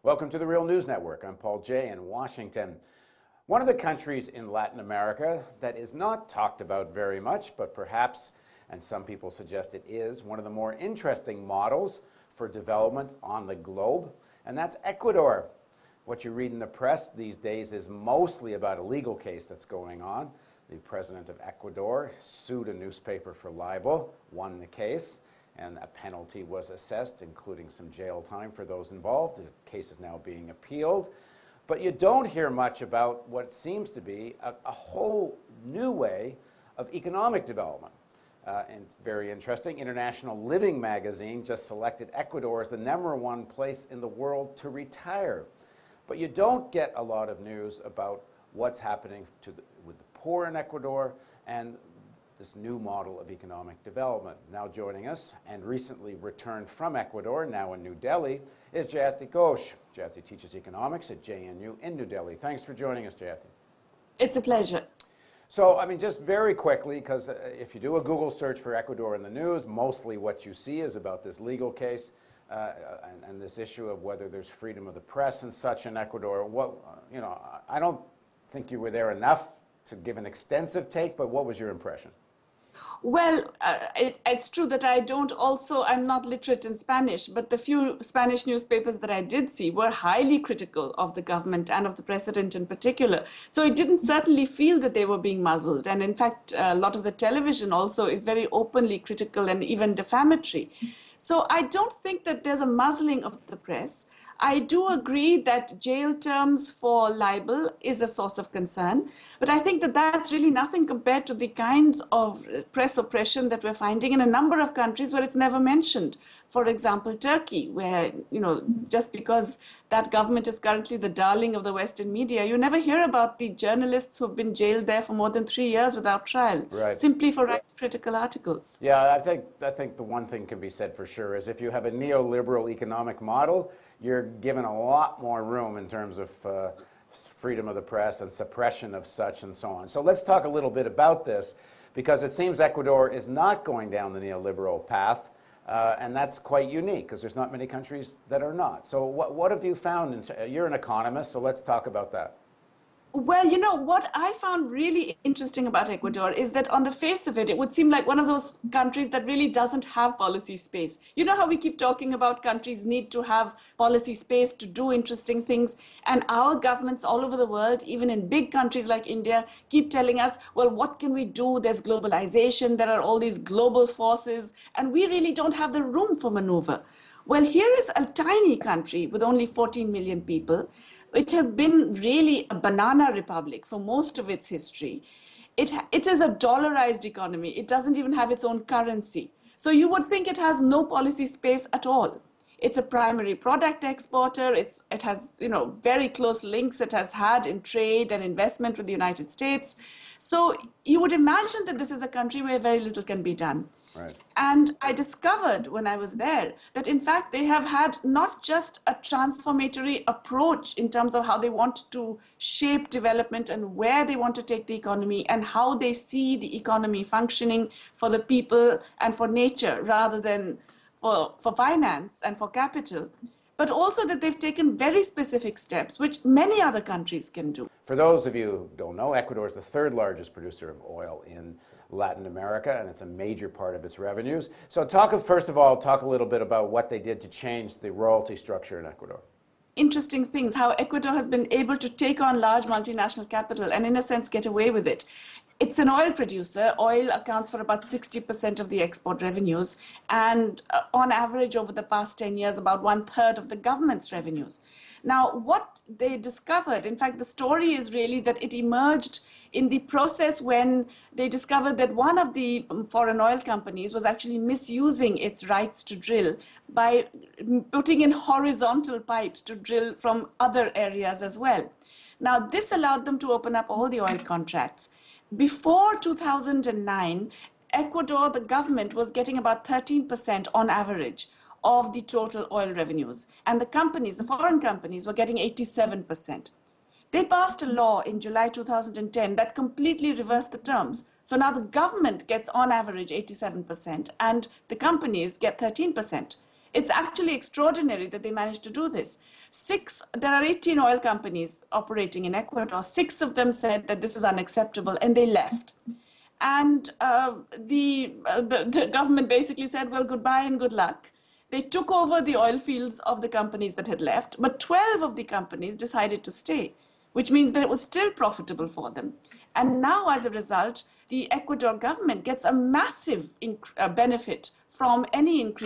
Welcome to the Real News Network. I'm Paul Jay in Washington. One of the countries in Latin America that is not talked about very much, but perhaps, and some people suggest it is, one of the more interesting models for development on the globe, and that's Ecuador. What you read in the press these days is mostly about a legal case that's going on. The president of Ecuador sued a newspaper for libel, won the case, and a penalty was assessed, including some jail time for those involved. The case is now being appealed. But you don't hear much about what seems to be a whole new way of economic development. And very interesting, International Living magazine just selected Ecuador as the #1 place in the world to retire. But you don't get a lot of news about what's happening with the poor in Ecuador and this new model of economic development. Now joining us, and recently returned from Ecuador, now in New Delhi, is Jayati Ghosh. Jayati teaches economics at JNU in New Delhi. Thanks for joining us, Jayati. It's a pleasure. So, I mean, just very quickly, because if you do a Google search for Ecuador in the news, mostly what you see is about this legal case and this issue of whether there's freedom of the press and such in Ecuador. I don't think you were there enough to give an extensive take, but what was your impression? Well, it's true that I'm not literate in Spanish, but the few Spanish newspapers that I did see were highly critical of the government and of the president in particular. So it didn't certainly feel that they were being muzzled. And in fact, a lot of the television also is very openly critical and even defamatory. So I don't think that there's a muzzling of the press. I do agree that jail terms for libel is a source of concern, but I think that that's really nothing compared to the kinds of press oppression that we're finding in a number of countries where it's never mentioned. For example, Turkey, where, just because that government is currently the darling of the Western media, you never hear about the journalists who've been jailed there for more than 3 years without trial, simply for writing critical articles. Yeah, I think the one thing can be said for sure is if you have a neoliberal economic model, you're given a lot more room in terms of freedom of the press and suppression of such and so on. So let's talk a little bit about this, because it seems Ecuador is not going down the neoliberal path, and that's quite unique because there's not many countries that are not. So what have you found? You're an economist, so let's talk about that. Well, what I found really interesting about Ecuador is that on the face of it, it would seem like one of those countries that really doesn't have policy space. You know how we keep talking about countries need to have policy space to do interesting things, and our governments all over the world, even in big countries like India, keep telling us, well, what can we do? There's globalization, there are all these global forces, and we really don't have the room for maneuver. Well, here is a tiny country with only 14 million people. It has been really a banana republic for most of its history. It is a dollarized economy. It doesn't even have its own currency. So you would think it has no policy space at all. It's a primary product exporter. It has, very close links it has had in trade and investment with the United States. So you would imagine that this is a country where very little can be done. Right. And I discovered when I was there that, in fact, they have had not just a transformatory approach in terms of how they want to shape development and where they want to take the economy and how they see the economy functioning for the people and for nature rather than for finance and for capital, but also that they've taken very specific steps, which many other countries can do. For those of you who don't know, Ecuador is the 3rd largest producer of oil in Latin America, and it's a major part of its revenues. So first of all, talk a little bit about what they did to change the royalty structure in Ecuador. Interesting things, how Ecuador has been able to take on large multinational capital and in a sense get away with it. It's an oil producer. Oil accounts for about 60% of the export revenues, and on average over the past 10 years, about 1/3 of the government's revenues. Now, what they discovered, in fact, the story is really that it emerged in the process when they discovered that one of the foreign oil companies was actually misusing its rights to drill by putting in horizontal pipes to drill from other areas as well. Now, this allowed them to open up all the oil contracts. Before 2009, Ecuador, the government, was getting about 13% on average of the total oil revenues. And the companies, the foreign companies, were getting 87%. They passed a law in July 2010 that completely reversed the terms. So now the government gets on average 87% and the companies get 13%. It's actually extraordinary that they managed to do this. There are 18 oil companies operating in Ecuador. 6 of them said that this is unacceptable, and they left. And the government basically said, well, goodbye and good luck. They took over the oil fields of the companies that had left, but 12 of the companies decided to stay, which means that it was still profitable for them. And now, as a result, the Ecuador government gets a massive benefit from any increase